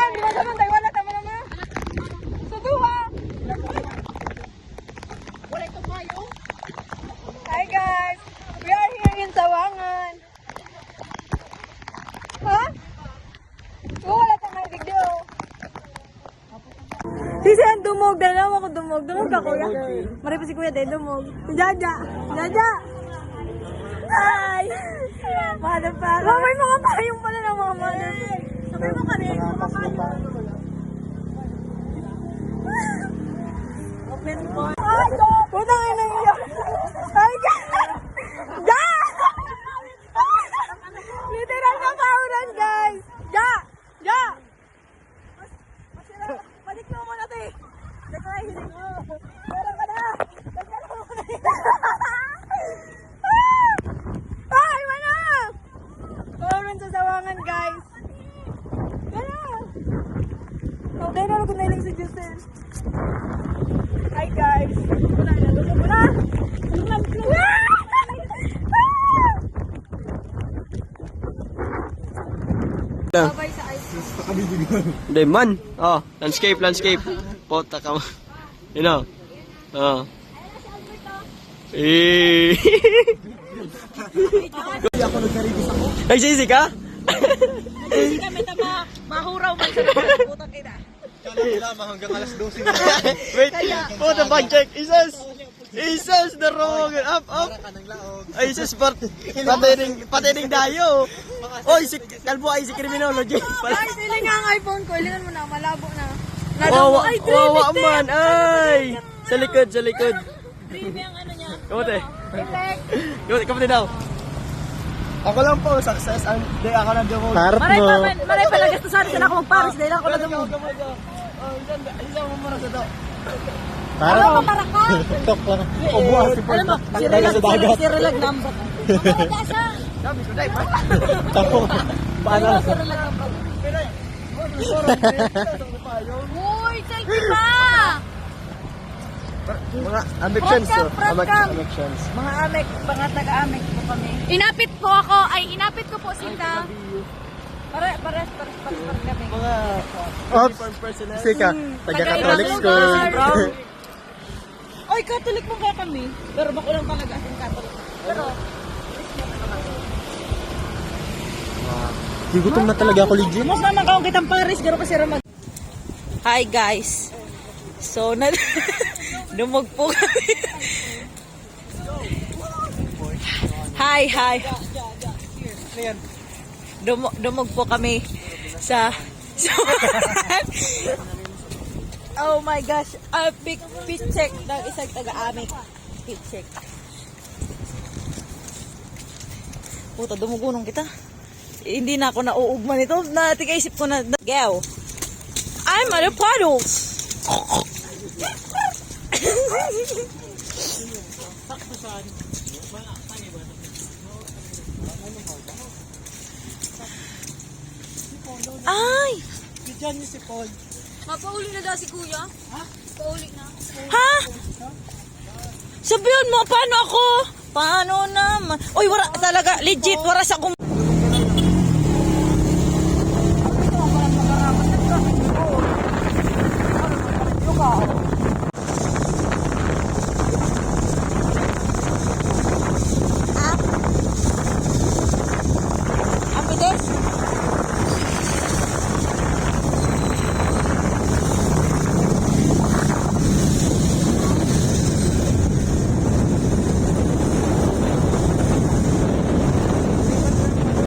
Sawangan, di ba naman tayo wala tama naman. Sa duwa. Wala ito kayo. Hi guys, we are here in Sawangan. Ha? Wala tama yung video. Sisi ang dumog, dalawa ako dumog. Dumog ka kuya. Mari pa si kuya din dumog. Jaja. Jaja. Ay! Mother pa. Oh, may mga payong pala ng mga mother. Sabay mo ka rin. Mga payong. Open po. Ay, go! Puta nga na iyo. Ay, ga! Ga! Literal na paulan, guys. Ga! Ga! Balik mo muna ito eh. Dekay, hiling mo. Meron ka na. Dekay mo muna eh. Ay, mana! Paulan sa Sawangan, guys. Gana! Oh, dahil na ako nailing si Justin. Hi, guys. Wala na. Tulog mo na. Tulog na. Tulog na. Babay sa ice. Hindi man. Oh, landscape, landscape. Pota ka. You know. Oh. Eh. Nagsisi ka? Hindi kami tama. Mahuraw man sa putang kita. Hanggang alas 12. Wait. Puta, bag check. Isos, the wrong. Up, up. Ay, isos, patining dayo. Oy, si Kalbo ay si criminology. Ay, siling nga ang iPhone ko. Ilingan mo na. Malabo na. Wawa man. Ay. Sa likod, sa likod. Dreamy ang ano niya. Kamote. Effect. Kamote daw. Ako lang po, success. Hindi ako lang dumog. Maray pa nagastusan sila ako mag-Paris. Dahil ako na dumog. Isang mo muna sa daw. Ano para ka? TikTok lang. Ubuha si Paul. Alam mo, sirilag number. Wala siya. Sabi ko, dai, pa. Tako. Paano? Sirilag number. Uy, selfie pa! Mga amictions to. Frontcam. Amictions. Mga amek, mga taga-amek po kami. Inapit ko po sila. Pares kami. Mga uniform personnel. Sika. Taga-Catholic school. Oy, Catholic mo kaya kami. Pero bako lang talaga ang Catholic. Pero, Gutom na talaga ako, legit. mas naman kaong kitang Paris, garo kasi ramag. Hi guys. So, dumog po kami. Hi. Dumog po kami sa oh my gosh, big fish check ng isang taga-amik. Fish check. Puta, dumugunong kita. Hindi na ako nauugman ito. Natika-isip ko na, gaw. I'm at a puddles. Ay! Diyan niyo si Paul. Mapauli na daw si kuya? Ha? Pauli na. Ha? Sabihan mo, paano ako? Paano naman? Uy, wala talaga, legit, wala sa kung...